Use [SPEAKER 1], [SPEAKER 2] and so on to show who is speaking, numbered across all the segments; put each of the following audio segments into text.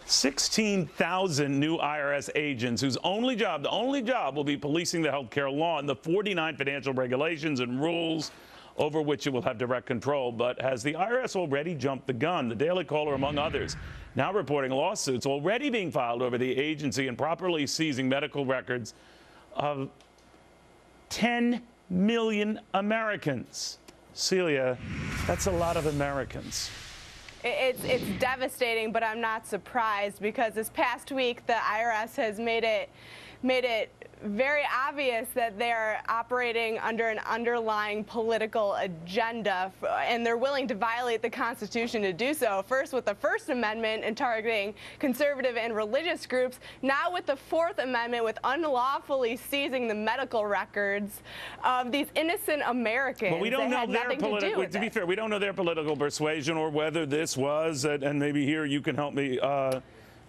[SPEAKER 1] 16,000 new IRS agents whose only job will be policing the health care law and the 49 financial regulations and rules over which it will have direct control. But has the IRS already jumped the gun? The Daily Caller, among others, now reporting lawsuits already being filed over the agency improperly seizing medical records of 10 million Americans. Celia, that's a lot of Americans.
[SPEAKER 2] It's devastating, but I'm not surprised because this past week the IRS has made it very obvious that they're operating under an underlying political agenda, and they're willing to violate the Constitution to do so. First with the First Amendment and targeting conservative and religious groups, now with the Fourth Amendment with unlawfully seizing the medical records of these innocent Americans.
[SPEAKER 1] Well, we don't know their political, to be fair, we don't know their political persuasion or whether this was, and maybe here you can help me,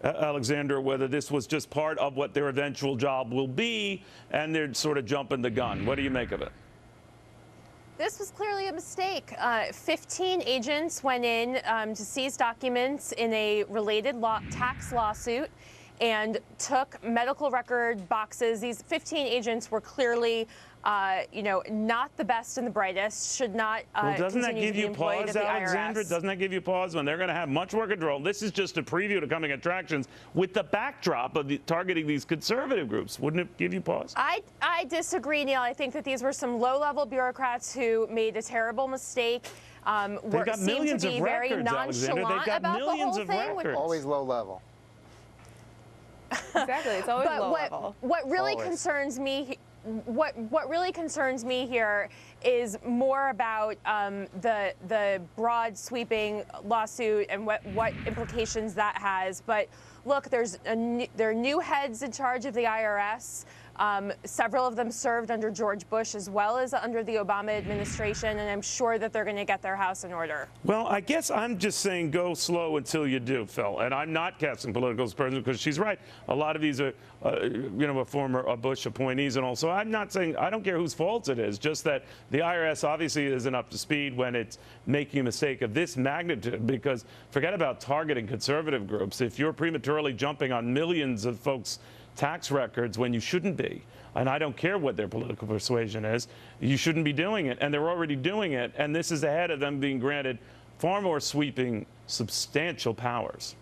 [SPEAKER 1] Alexander, whether this was just part of what their eventual job will be, and they're sort of jumping the gun. What do you make of it?
[SPEAKER 3] This was clearly a mistake. 15 agents went in to seize documents in a related tax lawsuit and took medical record boxes. These 15 agents were clearly not the best and the brightest, should not
[SPEAKER 1] doesn't that give you pause, Alexandra?
[SPEAKER 3] IRS.
[SPEAKER 1] Doesn't that give you pause when they're going to have much more control? This is just a preview to coming attractions with the backdrop of targeting these conservative groups. Wouldn't it give you pause?
[SPEAKER 3] I disagree, Neil. I think that these were some low-level bureaucrats who made a terrible mistake.
[SPEAKER 1] They've got millions of records, Alexander. They've got millions of records.
[SPEAKER 4] Always low level.
[SPEAKER 2] Exactly, it's always low level.
[SPEAKER 3] What really concerns me. What really concerns me here is more about the broad sweeping lawsuit and what implications that has. But look, there are new heads in charge of the IRS. Several of them served under George Bush as well as under the Obama administration, and I'm sure that they're going to get their house in order.
[SPEAKER 1] Well, I guess I'm just saying go slow until you do, Phil. And I'm not casting political aspersions because she's right. A lot of these are, former Bush appointees and all. So I'm not saying, I don't care whose fault it is, just that the IRS obviously isn't up to speed when it's making a mistake of this magnitude, because forget about targeting conservative groups. If you're prematurely jumping on millions of folks' tax records when you shouldn't be, and I don't care what their political persuasion is, you shouldn't be doing it, and they're already doing it, and this is ahead of them being granted far more sweeping, substantial powers.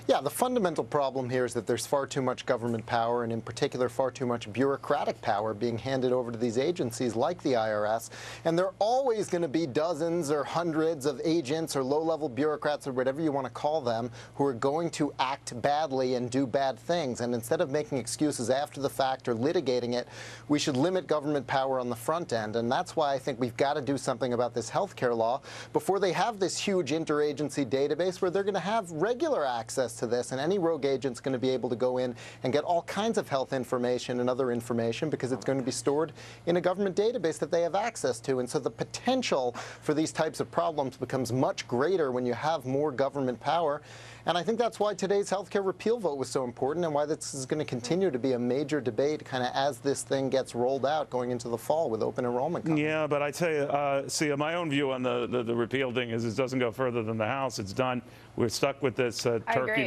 [SPEAKER 4] Yeah, the fundamental problem here is that there's far too much government power, and in particular far too much bureaucratic power being handed over to these agencies like the IRS. And there are always going to be dozens or hundreds of agents or low-level bureaucrats or whatever you want to call them who are going to act badly and do bad things. And instead of making excuses after the fact or litigating it, we should limit government power on the front end. And that's why I think we've got to do something about this health care law before they have this huge interagency database where they're going to have regular access to this, and any rogue agent's going to be able to go in and get all kinds of health information and other information because it's going to be stored in a government database that they have access to. And so the potential for these types of problems becomes much greater when you have more government power. And I think that's why today's healthcare repeal vote was so important, and why this is going to continue to be a major debate kind of as this thing gets rolled out going into the fall with open enrollment coming.
[SPEAKER 1] Yeah, but I tell you, see, my own view on the repeal thing is it doesn't go further than the House. It's done. We're stuck with this turkey.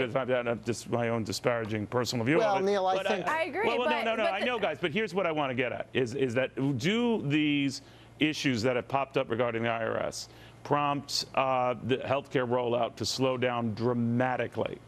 [SPEAKER 1] Just my own disparaging personal view of it.
[SPEAKER 4] Neil, I think
[SPEAKER 2] I agree.
[SPEAKER 1] Well, no, I know, guys, but here's what I want to get at is that do these issues that have popped up regarding the IRS prompt the healthcare rollout to slow down dramatically?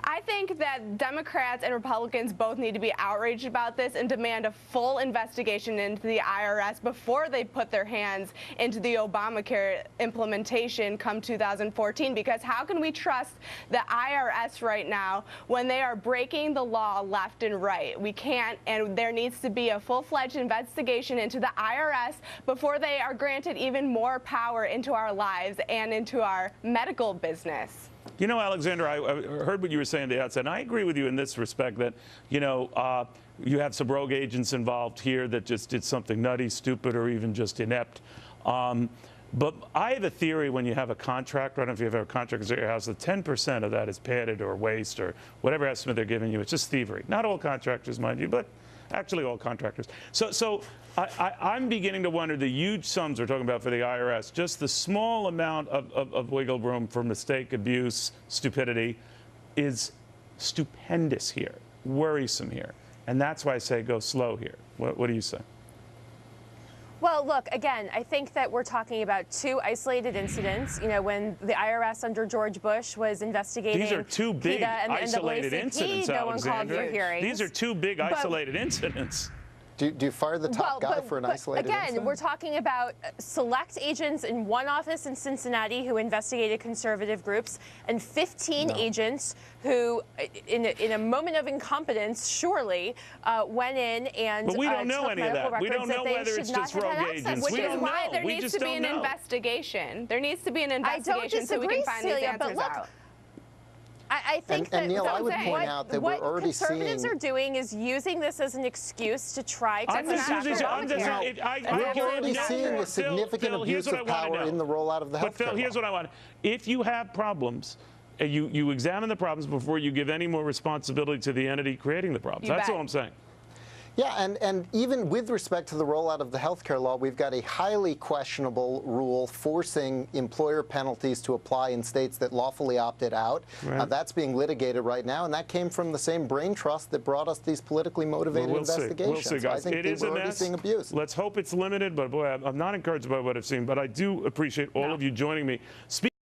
[SPEAKER 2] I think that Democrats and Republicans both need to be outraged about this and demand a full investigation into the IRS before they put their hands into the Obamacare implementation come 2014. Because how can we trust the IRS right now when they are breaking the law left and right? We can't, and there needs to be a full-fledged investigation into the IRS before they are granted even more power into our lives and into our medical business.
[SPEAKER 1] You know, Alexander, I heard what you were saying at the outset, and I agree with you in this respect that, you have some rogue agents involved here that just did something nutty, stupid, or even just inept. But I have a theory when you have a contract, I don't know if you have a contract at your house, that 10% of that is padded or waste or whatever estimate they're giving you. It's just thievery. Not all contractors, mind you, but actually all contractors. So I'm beginning to wonder the huge sums we're talking about for the IRS, just the small amount of wiggle room for mistake, abuse, stupidity. is stupendous here, worrisome here. And that's why I say go slow here. What do you say?
[SPEAKER 3] Well, look, again, I think that we're talking about two isolated incidents. You know, when the IRS under George Bush was investigating
[SPEAKER 1] These are two big
[SPEAKER 3] PETA and the
[SPEAKER 1] isolated
[SPEAKER 3] NAACP,
[SPEAKER 1] incidents,
[SPEAKER 3] no one called for
[SPEAKER 1] Alexandra.
[SPEAKER 3] hearings.
[SPEAKER 1] These are two big isolated incidents.
[SPEAKER 4] Do you fire the top guy for an isolated
[SPEAKER 3] again,
[SPEAKER 4] incident?
[SPEAKER 3] we're talking about select agents in one office in Cincinnati who investigated conservative groups, and 15 agents who, in a moment of incompetence, surely went in and
[SPEAKER 1] But we don't know
[SPEAKER 3] took
[SPEAKER 1] any of
[SPEAKER 3] medical
[SPEAKER 1] that. We
[SPEAKER 3] records
[SPEAKER 1] don't know
[SPEAKER 3] they
[SPEAKER 1] whether
[SPEAKER 3] should
[SPEAKER 1] it's
[SPEAKER 3] not
[SPEAKER 1] just
[SPEAKER 3] have had
[SPEAKER 1] rogue
[SPEAKER 3] access
[SPEAKER 1] agents.
[SPEAKER 3] to.
[SPEAKER 1] We
[SPEAKER 2] Which is
[SPEAKER 1] don't
[SPEAKER 2] why
[SPEAKER 1] know.
[SPEAKER 2] there
[SPEAKER 1] We
[SPEAKER 2] needs
[SPEAKER 1] just
[SPEAKER 2] to be
[SPEAKER 1] don't
[SPEAKER 2] an
[SPEAKER 1] know.
[SPEAKER 2] investigation. There needs to be an
[SPEAKER 3] I don't
[SPEAKER 2] investigation so we
[SPEAKER 3] disagree,
[SPEAKER 2] can find these
[SPEAKER 3] Celia,
[SPEAKER 2] answers
[SPEAKER 3] but look,
[SPEAKER 2] out.
[SPEAKER 3] I think that
[SPEAKER 4] Neil, I would
[SPEAKER 3] what-
[SPEAKER 4] point out that we're
[SPEAKER 3] what
[SPEAKER 4] already
[SPEAKER 3] conservatives
[SPEAKER 4] seeing-
[SPEAKER 3] are doing is using this as an excuse to try to
[SPEAKER 1] I'm just
[SPEAKER 3] combat
[SPEAKER 1] using. I'm just.
[SPEAKER 3] Obamacare.
[SPEAKER 4] We're already seeing a significant
[SPEAKER 1] here's
[SPEAKER 4] abuse
[SPEAKER 1] what I
[SPEAKER 4] of
[SPEAKER 1] wanna
[SPEAKER 4] power
[SPEAKER 1] know.
[SPEAKER 4] in the rollout of the
[SPEAKER 1] But
[SPEAKER 4] health
[SPEAKER 1] Phil,
[SPEAKER 4] care
[SPEAKER 1] here's
[SPEAKER 4] law.
[SPEAKER 1] what I want. If you have problems, you examine the problems before you give any more responsibility to the entity creating the problems.
[SPEAKER 2] You
[SPEAKER 1] That's
[SPEAKER 2] bet.
[SPEAKER 1] all I'm saying.
[SPEAKER 4] Yeah, and even with respect to the rollout of the health care law, we've got a highly questionable rule forcing employer penalties to apply in states that lawfully opted out.
[SPEAKER 1] Right.
[SPEAKER 4] That's being litigated right now, and that came from the same brain trust that brought us these politically motivated
[SPEAKER 1] We'll see.
[SPEAKER 4] investigations.
[SPEAKER 1] We'll see,
[SPEAKER 4] So I
[SPEAKER 1] guys.
[SPEAKER 4] think
[SPEAKER 1] It is
[SPEAKER 4] we're
[SPEAKER 1] a
[SPEAKER 4] already
[SPEAKER 1] mess.
[SPEAKER 4] seeing abuse.
[SPEAKER 1] Let's hope it's limited, but boy, I'm not encouraged by what I've seen. But I do appreciate all of you joining me.